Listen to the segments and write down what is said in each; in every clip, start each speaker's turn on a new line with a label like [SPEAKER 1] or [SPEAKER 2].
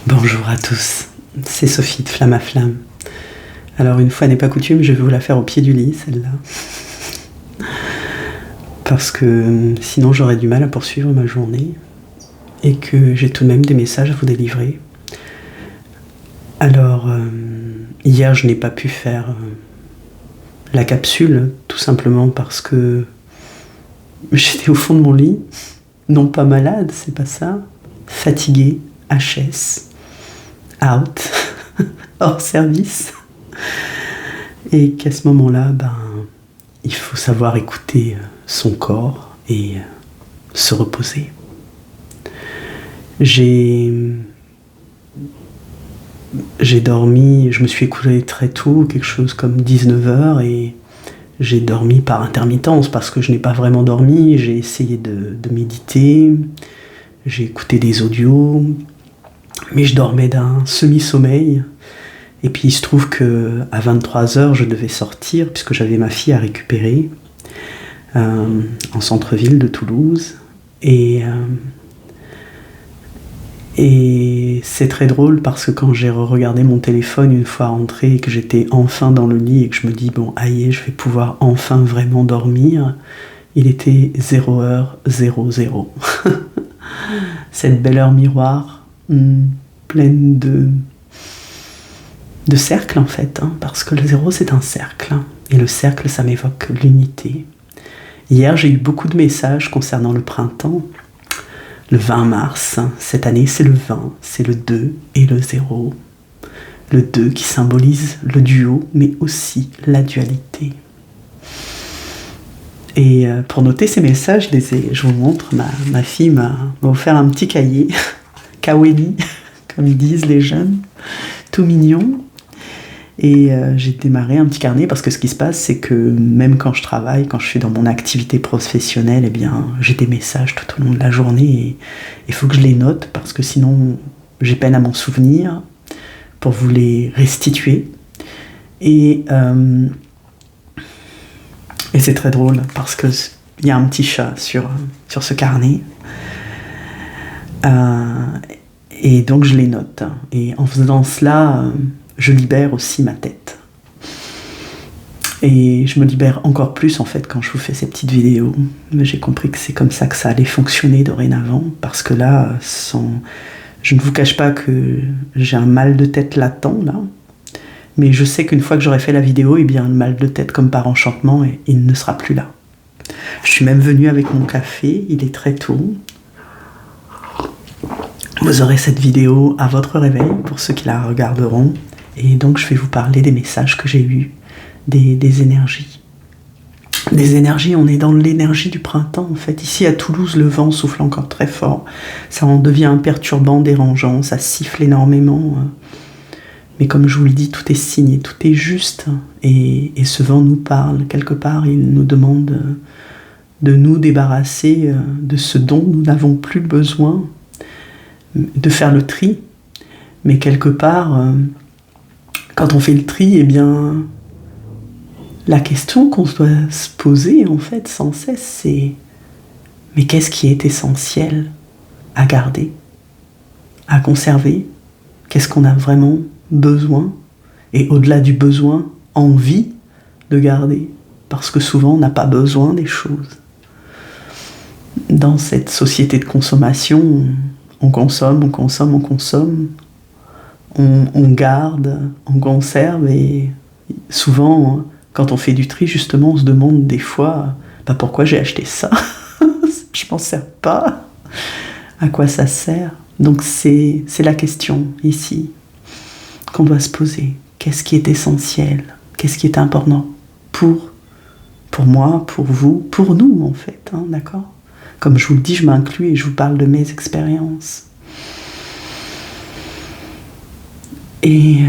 [SPEAKER 1] Bonjour à tous, c'est Sophie de Flamme à Flamme. Alors une fois n'est pas coutume, je vais vous la faire au pied du lit, celle-là. Parce que sinon j'aurais du mal à poursuivre ma journée et que j'ai tout de même des messages à vous délivrer. Alors hier je n'ai pas pu faire la capsule, tout simplement parce que j'étais au fond de mon lit, non pas malade, c'est pas ça, fatiguée, HS, out, hors service, et qu'à ce moment-là, il faut savoir écouter son corps et se reposer. J'ai dormi, je me suis écoulé très tôt, quelque chose comme 19h, et j'ai dormi par intermittence parce que je n'ai pas vraiment dormi. J'ai essayé de méditer, j'ai écouté des audios, mais je dormais d'un semi-sommeil. Et puis il se trouve qu'à 23h, je devais sortir puisque j'avais ma fille à récupérer en centre-ville de Toulouse. Et c'est très drôle parce que quand j'ai regardé mon téléphone une fois rentrée et que j'étais enfin dans le lit et que je me dis bon, aïe, je vais pouvoir enfin vraiment dormir, il était 0h00. Cette belle heure miroir, pleine de cercles en fait, parce que le 0 c'est un cercle, et le cercle ça m'évoque l'unité. Hier j'ai eu beaucoup de messages concernant le printemps. Le 20 mars, cette année c'est le 20, c'est le 2 et le 0. Le 2 qui symbolise le duo, mais aussi la dualité. Et pour noter ces messages, je vous montre, ma fille m'a offert un petit cahier, kawaii, comme ils disent les jeunes, tout mignon. Et j'ai démarré un petit carnet parce que ce qui se passe, c'est que même quand je travaille, quand je suis dans mon activité professionnelle, eh bien, j'ai des messages tout au long de la journée et il faut que je les note parce que sinon j'ai peine à m'en souvenir pour vous les restituer. Et c'est très drôle parce qu'il y a un petit chat sur ce carnet. Et donc je les note. Et en faisant cela, je libère aussi ma tête. Et je me libère encore plus en fait quand je vous fais ces petites vidéos. Mais j'ai compris que c'est comme ça que ça allait fonctionner dorénavant, parce que là, je ne vous cache pas que j'ai un mal de tête latent là. Mais je sais qu'une fois que j'aurai fait la vidéo, eh bien le mal de tête comme par enchantement, il ne sera plus là. Je suis même venue avec mon café, il est très tôt. Vous aurez cette vidéo à votre réveil pour ceux qui la regarderont. Et donc je vais vous parler des messages que j'ai eus, des énergies. Des énergies, on est dans l'énergie du printemps en fait. Ici à Toulouse, le vent souffle encore très fort. Ça en devient perturbant, dérangeant, ça siffle énormément. Mais comme je vous le dis, tout est signé, tout est juste. Et ce vent nous parle. Quelque part, il nous demande de nous débarrasser de ce dont nous n'avons plus besoin, de faire le tri. Mais quelque part, quand on fait le tri, eh bien, la question qu'on doit se poser, en fait, sans cesse, c'est mais qu'est-ce qui est essentiel à garder, à conserver? Qu'est-ce qu'on a vraiment besoin? Et au-delà du besoin, envie de garder? Parce que souvent, on n'a pas besoin des choses. Dans cette société de consommation, on consomme, on consomme, on consomme. On garde, on conserve, et souvent, quand on fait du tri, justement, on se demande des fois pourquoi j'ai acheté ça. Je m'en sers pas. À quoi ça sert? Donc c'est la question ici qu'on doit se poser. Qu'est-ce qui est essentiel? Qu'est-ce qui est important pour moi, pour vous, pour nous en fait, d'accord? Comme je vous le dis, je m'inclus et je vous parle de mes expériences. Et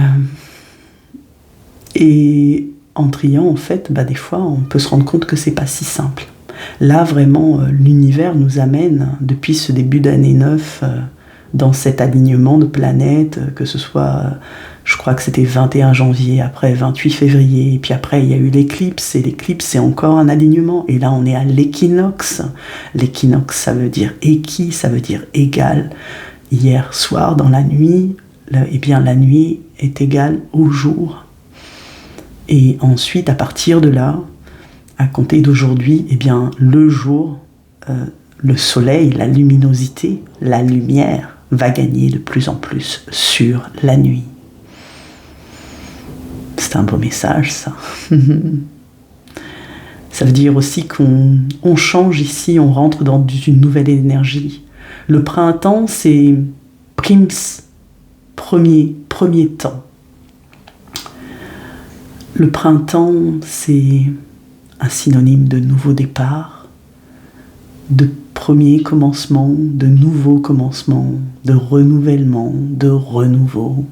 [SPEAKER 1] en triant, en fait, des fois, on peut se rendre compte que c'est pas si simple. Là, vraiment, l'univers nous amène, depuis ce début d'année 9, dans cet alignement de planètes, que ce soit, je crois que c'était 21 janvier, après 28 février, et puis après, il y a eu l'éclipse, et l'éclipse, c'est encore un alignement. Et là, on est à l'équinoxe. L'équinoxe, ça veut dire équi, ça veut dire égal. Hier soir, dans la nuit, eh bien, la nuit est égale au jour. Et ensuite, à partir de là, à compter d'aujourd'hui, eh bien, le jour, le soleil, la luminosité, la lumière va gagner de plus en plus sur la nuit. C'est un beau message, ça. Ça veut dire aussi qu'on change ici, on rentre dans une nouvelle énergie. Le printemps, c'est prims, premier temps. Le printemps, c'est un synonyme de nouveau départ, de premier commencement, de nouveau commencement, de renouvellement, de renouveau.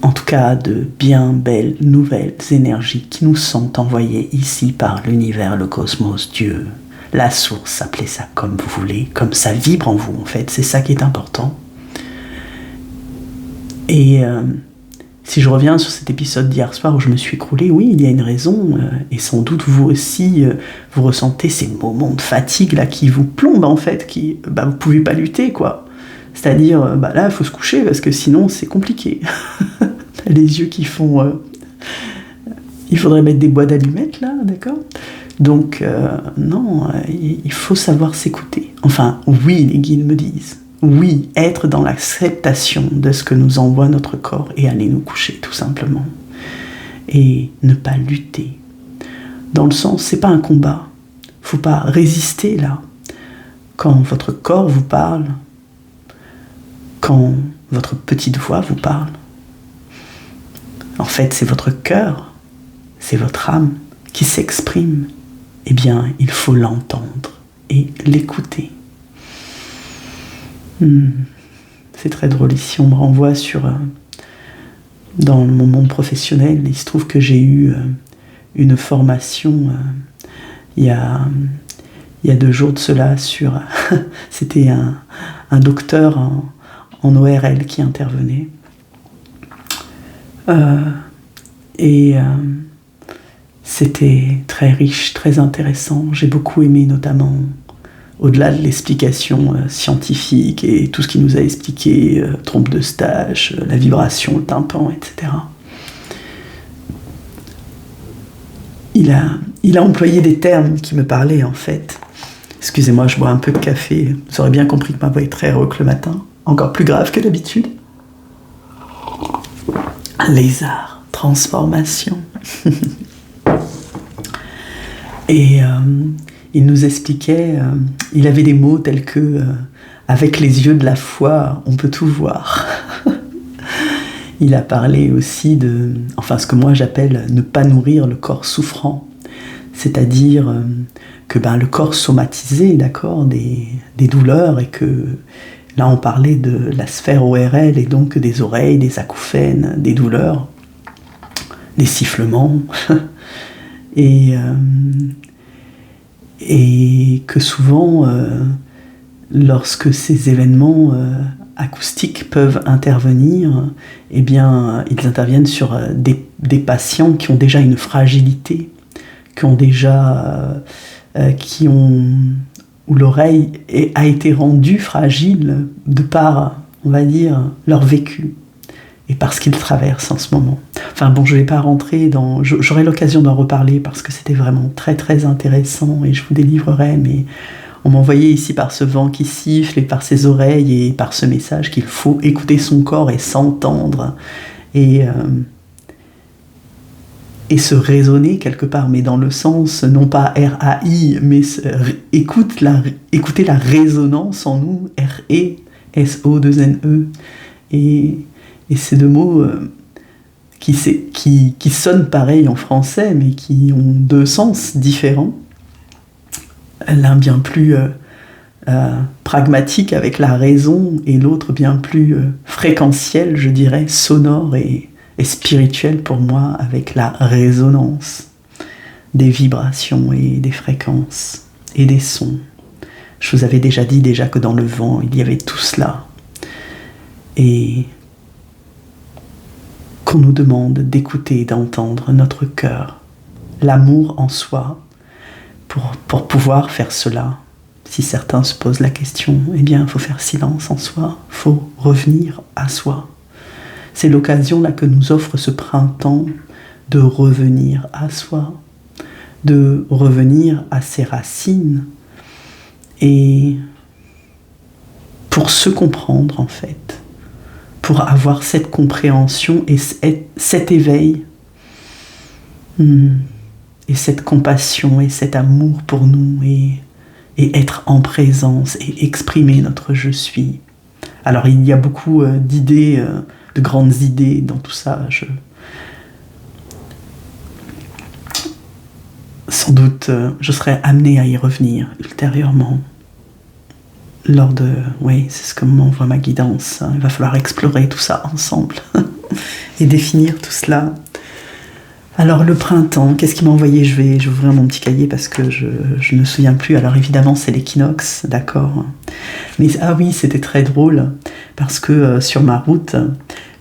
[SPEAKER 1] En tout cas, de bien belles nouvelles énergies qui nous sont envoyées ici par l'univers, le cosmos, Dieu, la source, appelez ça comme vous voulez, comme ça vibre en vous en fait, c'est ça qui est important. Et si je reviens sur cet épisode d'hier soir où je me suis écroulée, oui, il y a une raison, et sans doute vous aussi, vous ressentez ces moments de fatigue là qui vous plombent en fait, qui, vous pouvez pas lutter quoi. C'est-à-dire, là, il faut se coucher parce que sinon c'est compliqué. Les yeux qui font... il faudrait mettre des bois d'allumettes là, d'accord ? Donc, non, il faut savoir s'écouter. Enfin, oui, les guides me disent. Oui, être dans l'acceptation de ce que nous envoie notre corps et aller nous coucher, tout simplement. Et ne pas lutter. Dans le sens, c'est pas un combat. Faut pas résister là. Quand votre corps vous parle, quand votre petite voix vous parle, en fait, c'est votre cœur, c'est votre âme qui s'exprime. Eh bien, il faut l'entendre et l'écouter. C'est très drôle. Ici, on me renvoie dans mon monde professionnel. Il se trouve que j'ai eu une formation il y a 2 jours de cela sur... C'était un docteur en ORL qui intervenait. C'était très riche, très intéressant. J'ai beaucoup aimé, notamment au-delà de l'explication scientifique et tout ce qu'il nous a expliqué, trompe de Eustache, la vibration, le tympan, etc. Il a employé des termes qui me parlaient en fait. Excusez-moi, je bois un peu de café. Vous aurez bien compris que ma voix est très rauque le matin, encore plus grave que d'habitude. Lézard, transformation. Et il nous expliquait, il avait des mots tels que avec les yeux de la foi, on peut tout voir. Il a parlé aussi de, ce que moi j'appelle ne pas nourrir le corps souffrant, c'est-à-dire que le corps somatisé, d'accord, des douleurs, et que là on parlait de la sphère ORL et donc des oreilles, des acouphènes, des douleurs, des sifflements, et que souvent, lorsque ces événements acoustiques peuvent intervenir, eh bien, ils interviennent sur des patients qui ont déjà une fragilité, où l'oreille a été rendue fragile de par, on va dire, leur vécu et parce qu'ils traversent en ce moment. Je ne vais pas rentrer dans... J'aurai l'occasion d'en reparler parce que c'était vraiment très très intéressant et je vous délivrerai, mais on m'envoyait ici par ce vent qui siffle et par ses oreilles et par ce message qu'il faut écouter son corps et s'entendre et se raisonner quelque part, mais dans le sens, non pas R-A-I, mais écouter la résonance en nous, R-E-S-O-2-N-E. Et ces 2 mots qui sonnent pareil en français, mais qui ont 2 sens différents. L'un bien plus pragmatique avec la raison, et l'autre bien plus fréquentiel, je dirais, sonore et spirituel pour moi, avec la résonance des vibrations et des fréquences et des sons. Je vous avais déjà dit que dans le vent, il y avait tout cela. Et qu'on nous demande d'écouter, d'entendre notre cœur, l'amour en soi, pour pouvoir faire cela. Si certains se posent la question, eh bien, il faut faire silence en soi, il faut revenir à soi. C'est l'occasion là que nous offre ce printemps de revenir à soi, de revenir à ses racines et pour se comprendre en fait, pour avoir cette compréhension et cet éveil et cette compassion et cet amour pour nous et être en présence et exprimer notre je suis. Alors il y a beaucoup d'idées, de grandes idées dans tout ça. Sans doute je serai amenée à y revenir ultérieurement. Oui, c'est ce que m'envoie ma guidance. Il va falloir explorer tout ça ensemble et définir tout cela. Alors le printemps, qu'est-ce qu'il m'a envoyé? Je vais ouvrir mon petit cahier parce que je ne me souviens plus. Alors évidemment c'est l'équinoxe, d'accord. Mais ah oui, c'était très drôle parce que sur ma route,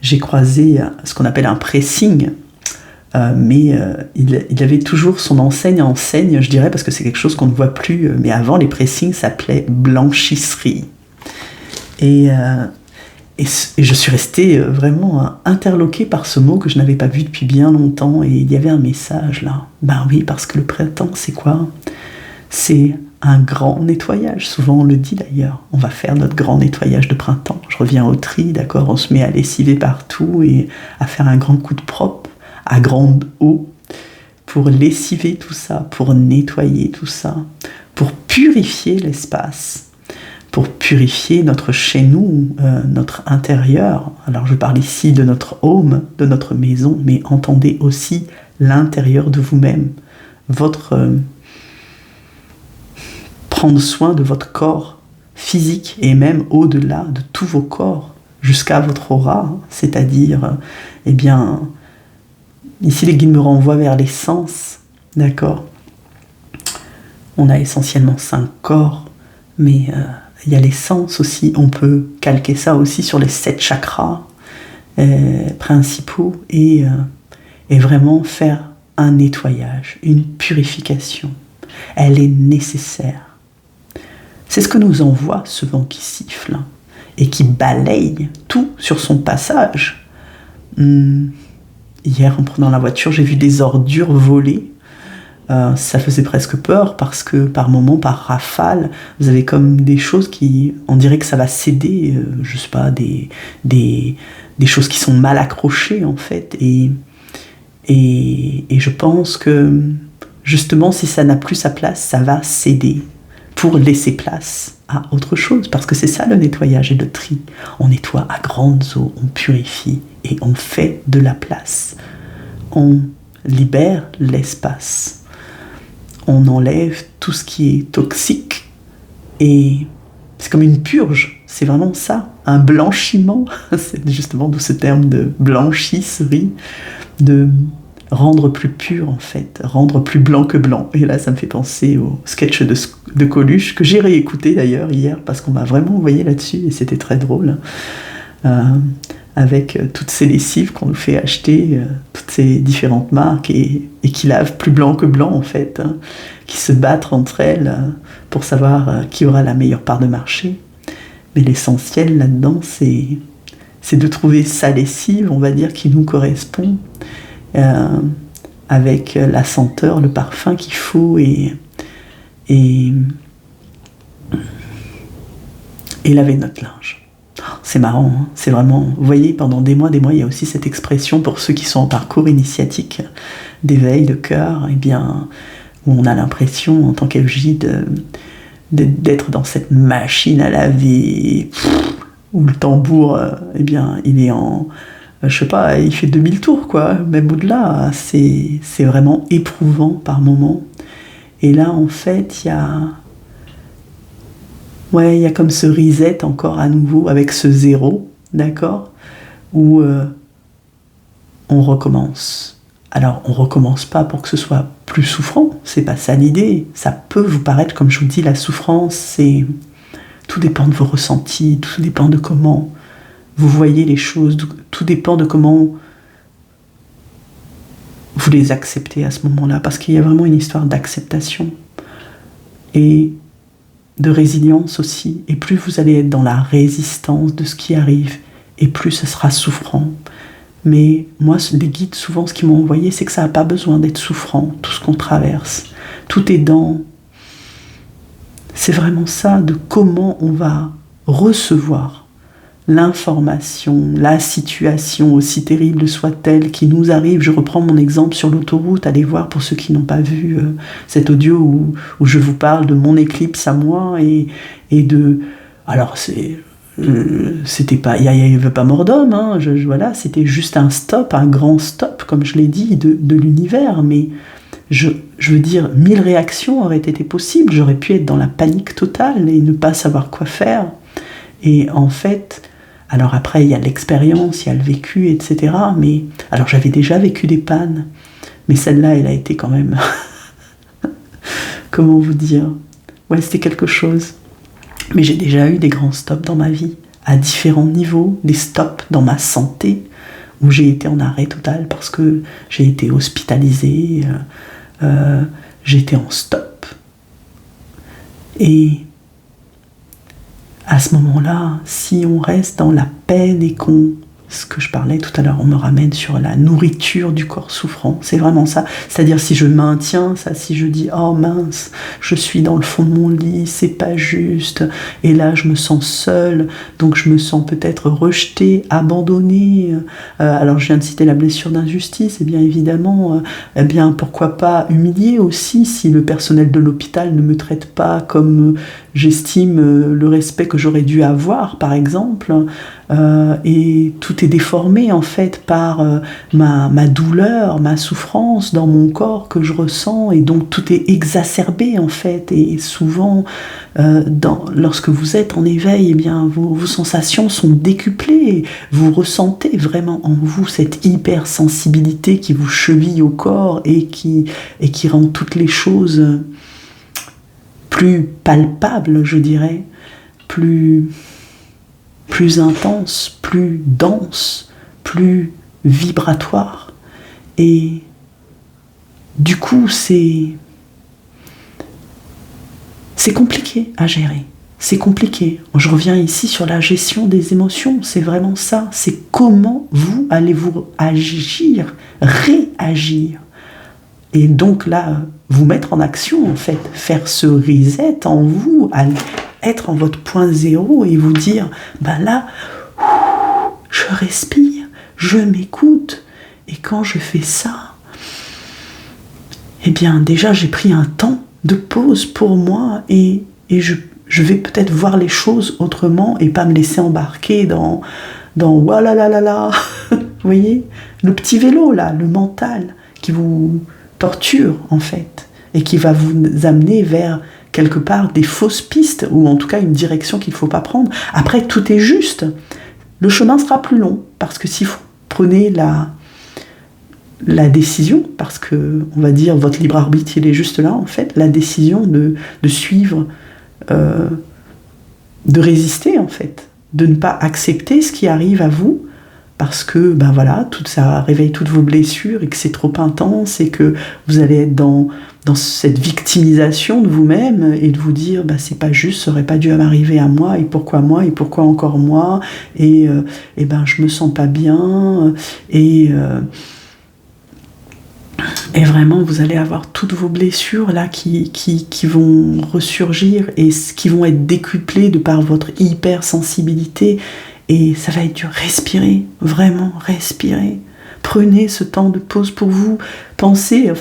[SPEAKER 1] j'ai croisé ce qu'on appelle un pressing. Mais il avait toujours son enseigne, je dirais, parce que c'est quelque chose qu'on ne voit plus. Mais avant, les pressings s'appelaient blanchisserie. Et je suis restée vraiment interloquée par ce mot que je n'avais pas vu depuis bien longtemps. Et il y avait un message là. Ben oui, parce que le printemps, c'est quoi? C'est un grand nettoyage. Souvent, on le dit d'ailleurs. On va faire notre grand nettoyage de printemps. Je reviens au tri, d'accord? On se met à lessiver partout et à faire un grand coup de propre à grande eau, pour lessiver tout ça, pour nettoyer tout ça, pour purifier l'espace, pour purifier notre chez nous, notre intérieur. Alors je parle ici de notre home, de notre maison, mais entendez aussi l'intérieur de vous-même, prendre soin de votre corps physique et même au-delà de tous vos corps, jusqu'à votre aura, c'est-à-dire, eh bien, ici, les guides me renvoient vers les sens, d'accord? On a essentiellement 5 corps, mais il y a les sens aussi. On peut calquer ça aussi sur les 7 chakras principaux et vraiment faire un nettoyage, une purification. Elle est nécessaire. C'est ce que nous envoie ce vent qui siffle et qui balaye tout sur son passage. Hier, en prenant la voiture, j'ai vu des ordures voler. Ça faisait presque peur parce que par moments, par rafale, vous avez comme des choses qui, on dirait que ça va céder, je sais pas, des choses qui sont mal accrochées en fait. Et je pense que justement, si ça n'a plus sa place, ça va céder pour laisser place à autre chose. Parce que c'est ça le nettoyage et le tri. On nettoie à grandes eaux, on purifie et on fait de la place. On libère l'espace. On enlève tout ce qui est toxique. Et c'est comme une purge. C'est vraiment ça, un blanchiment. C'est justement d'où ce terme de blanchisserie, de rendre plus pur en fait, rendre plus blanc que blanc. Et là, ça me fait penser au sketch de Coluche, que j'ai réécouté d'ailleurs hier, parce qu'on m'a vraiment envoyé là-dessus, et c'était très drôle, avec toutes ces lessives qu'on nous fait acheter, toutes ces différentes marques, et qui lavent plus blanc que blanc en fait, qui se battent entre elles pour savoir qui aura la meilleure part de marché. Mais l'essentiel là-dedans, c'est de trouver sa lessive, on va dire, qui nous correspond, avec la senteur, le parfum qu'il faut et laver notre linge. C'est marrant, hein, c'est vraiment, vous voyez, pendant des mois, il y a aussi cette expression pour ceux qui sont en parcours initiatique d'éveil de cœur, eh bien, où on a l'impression en tant qu'FJ d'être dans cette machine à laver, où le tambour, eh bien, il est en, je sais pas, il fait 2000 tours, quoi, même au-delà. C'est vraiment éprouvant par moments. Et là, en fait, il y a comme ce reset encore à nouveau avec ce zéro, d'accord, où on recommence. Alors, on recommence pas pour que ce soit plus souffrant, c'est pas ça l'idée. Ça peut vous paraître, comme je vous dis, la souffrance, tout dépend de vos ressentis, tout dépend de comment vous voyez les choses, tout dépend de comment vous les acceptez à ce moment-là, parce qu'il y a vraiment une histoire d'acceptation. Et de résilience aussi, et plus vous allez être dans la résistance de ce qui arrive, et plus ce sera souffrant. Mais moi, les guides, souvent, ce qu'ils m'ont envoyé, c'est que ça n'a pas besoin d'être souffrant, tout ce qu'on traverse. Tout est dans... C'est vraiment ça, de comment on va recevoir l'information, la situation, aussi terrible soit-elle, qui nous arrive. Je reprends mon exemple sur l'autoroute, allez voir pour ceux qui n'ont pas vu cet audio où je vous parle de mon éclipse à moi et de... Alors c'était pas, il n'y avait pas mort d'homme, hein, voilà, c'était juste un stop, un grand stop, comme je l'ai dit, de l'univers, mais je veux dire, 1000 réactions auraient été possibles, j'aurais pu être dans la panique totale et ne pas savoir quoi faire. Et en fait, alors après, il y a l'expérience, il y a le vécu, etc. Mais, alors j'avais déjà vécu des pannes, mais celle-là, elle a été quand même... Comment vous dire? Ouais, c'était quelque chose. Mais j'ai déjà eu des grands stops dans ma vie, à différents niveaux, des stops dans ma santé, où j'ai été en arrêt total parce que j'ai été hospitalisée, j'étais en stop. Et à ce moment-là, si on reste dans la peine et ce que je parlais tout à l'heure, on me ramène sur la nourriture du corps souffrant, c'est vraiment ça. C'est-à-dire si je maintiens ça, si je dis « Oh mince, je suis dans le fond de mon lit, c'est pas juste, et là je me sens seule, donc je me sens peut-être rejetée, abandonnée. » Alors je viens de citer la blessure d'injustice, et bien évidemment, eh bien pourquoi pas humiliée aussi si le personnel de l'hôpital ne me traite pas comme j'estime le respect que j'aurais dû avoir, par exemple. Et tout est déformé en fait par ma douleur, ma souffrance dans mon corps que je ressens, et donc tout est exacerbé en fait. Et souvent, lorsque vous êtes en éveil, eh bien, vos sensations sont décuplées. Vous ressentez vraiment en vous cette hypersensibilité qui vous cheville au corps et qui rend toutes les choses plus palpables, je dirais, plus intense, plus dense, plus vibratoire. Et du coup, c'est compliqué à gérer. C'est compliqué. Je reviens ici sur la gestion des émotions. C'est vraiment ça. C'est comment vous allez-vous agir, réagir. Et donc là, vous mettre en action, en fait. Faire ce reset en vous, être en votre point zéro et vous dire, ben là, je respire, je m'écoute. Et quand je fais ça, eh bien déjà j'ai pris un temps de pause pour moi et je vais peut-être voir les choses autrement et pas me laisser embarquer dans walalala. Vous voyez, le petit vélo là, le mental qui vous torture en fait et qui va vous amener vers quelque part des fausses pistes, ou en tout cas une direction qu'il ne faut pas prendre. Après, tout est juste. Le chemin sera plus long, parce que si vous prenez la décision, parce que, on va dire, votre libre arbitre, il est juste là, en fait, la décision de suivre, de résister, en fait, de ne pas accepter ce qui arrive à vous, parce que, ben voilà, ça réveille toutes vos blessures et que c'est trop intense et que vous allez être dans cette victimisation de vous-même et de vous dire, ben c'est pas juste, ça aurait pas dû m'arriver à moi et pourquoi encore moi et ben je me sens pas bien et vraiment vous allez avoir toutes vos blessures là qui vont ressurgir et qui vont être décuplées de par votre hypersensibilité. Et ça va être dur. Respirez, vraiment, respirez. Prenez ce temps de pause pour vous. Pensez,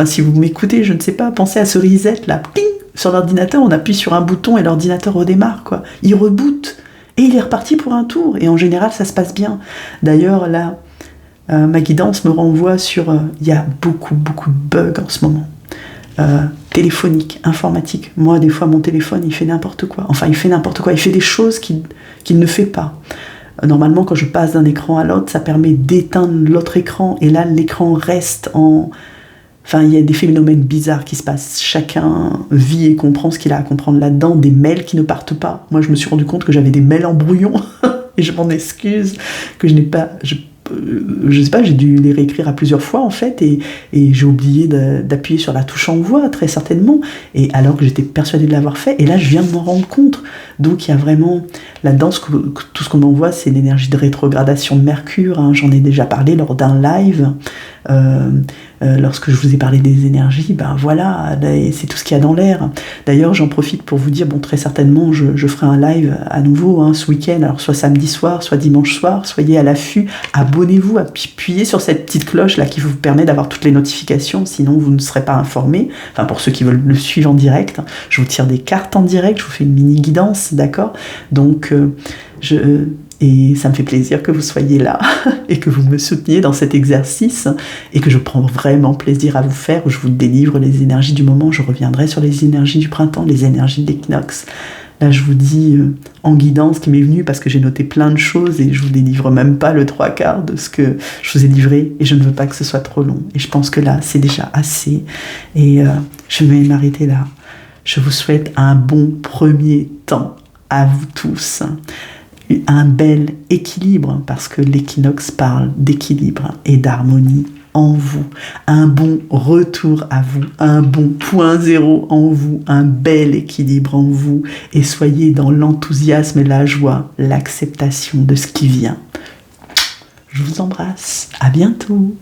[SPEAKER 1] si vous m'écoutez, je ne sais pas, pensez à ce reset là. Ping, sur l'ordinateur, on appuie sur un bouton et l'ordinateur redémarre, quoi. Il reboot et il est reparti pour un tour. Et en général, ça se passe bien. D'ailleurs, là, ma guidance me renvoie sur... Il y a beaucoup de bugs en ce moment. Téléphonique, informatique. Moi, des fois, mon téléphone, il fait n'importe quoi. Enfin, il fait n'importe quoi. Il fait des choses qu'il ne fait pas. Normalement, quand je passe d'un écran à l'autre, ça permet d'éteindre l'autre écran. Et là, l'écran reste en... Enfin, il y a des phénomènes bizarres qui se passent. Chacun vit et comprend ce qu'il a à comprendre là-dedans. Des mails qui ne partent pas. Moi, je me suis rendu compte que j'avais des mails en brouillon. Et je m'en excuse, que je n'ai pas... je sais pas, j'ai dû les réécrire à plusieurs fois en fait, et j'ai oublié d'appuyer sur la touche envoi, très certainement, et alors que j'étais persuadée de l'avoir fait, et là je viens de m'en rendre compte. Donc il y a vraiment, là-dedans, tout ce qu'on envoie, c'est l'énergie de rétrogradation de Mercure, hein. J'en ai déjà parlé lors d'un live, lorsque je vous ai parlé des énergies, ben voilà, c'est tout ce qu'il y a dans l'air. D'ailleurs, j'en profite pour vous dire, bon, très certainement, je ferai un live à nouveau, hein, ce week-end, alors soit samedi soir, soit dimanche soir, soyez à l'affût, abonnez-vous, appuyez sur cette petite cloche là qui vous permet d'avoir toutes les notifications, sinon vous ne serez pas informés. Enfin, pour ceux qui veulent le suivre en direct, je vous tire des cartes en direct, je vous fais une mini guidance, d'accord? Donc, et ça me fait plaisir que vous soyez là et que vous me souteniez dans cet exercice et que je prends vraiment plaisir à vous faire, où je vous délivre les énergies du moment. Je reviendrai sur les énergies du printemps, les énergies de l'équinoxe. Là, je vous dis en guidance qui m'est venue parce que j'ai noté plein de choses et je vous délivre même pas le 3/4 de ce que je vous ai livré et je ne veux pas que ce soit trop long. Et je pense que là, c'est déjà assez. Et je vais m'arrêter là. Je vous souhaite un bon premier temps à vous tous. Un bel équilibre, parce que l'équinoxe parle d'équilibre et d'harmonie en vous, un bon retour à vous, un bon point zéro en vous, un bel équilibre en vous, et soyez dans l'enthousiasme et la joie, l'acceptation de ce qui vient. Je vous embrasse, à bientôt.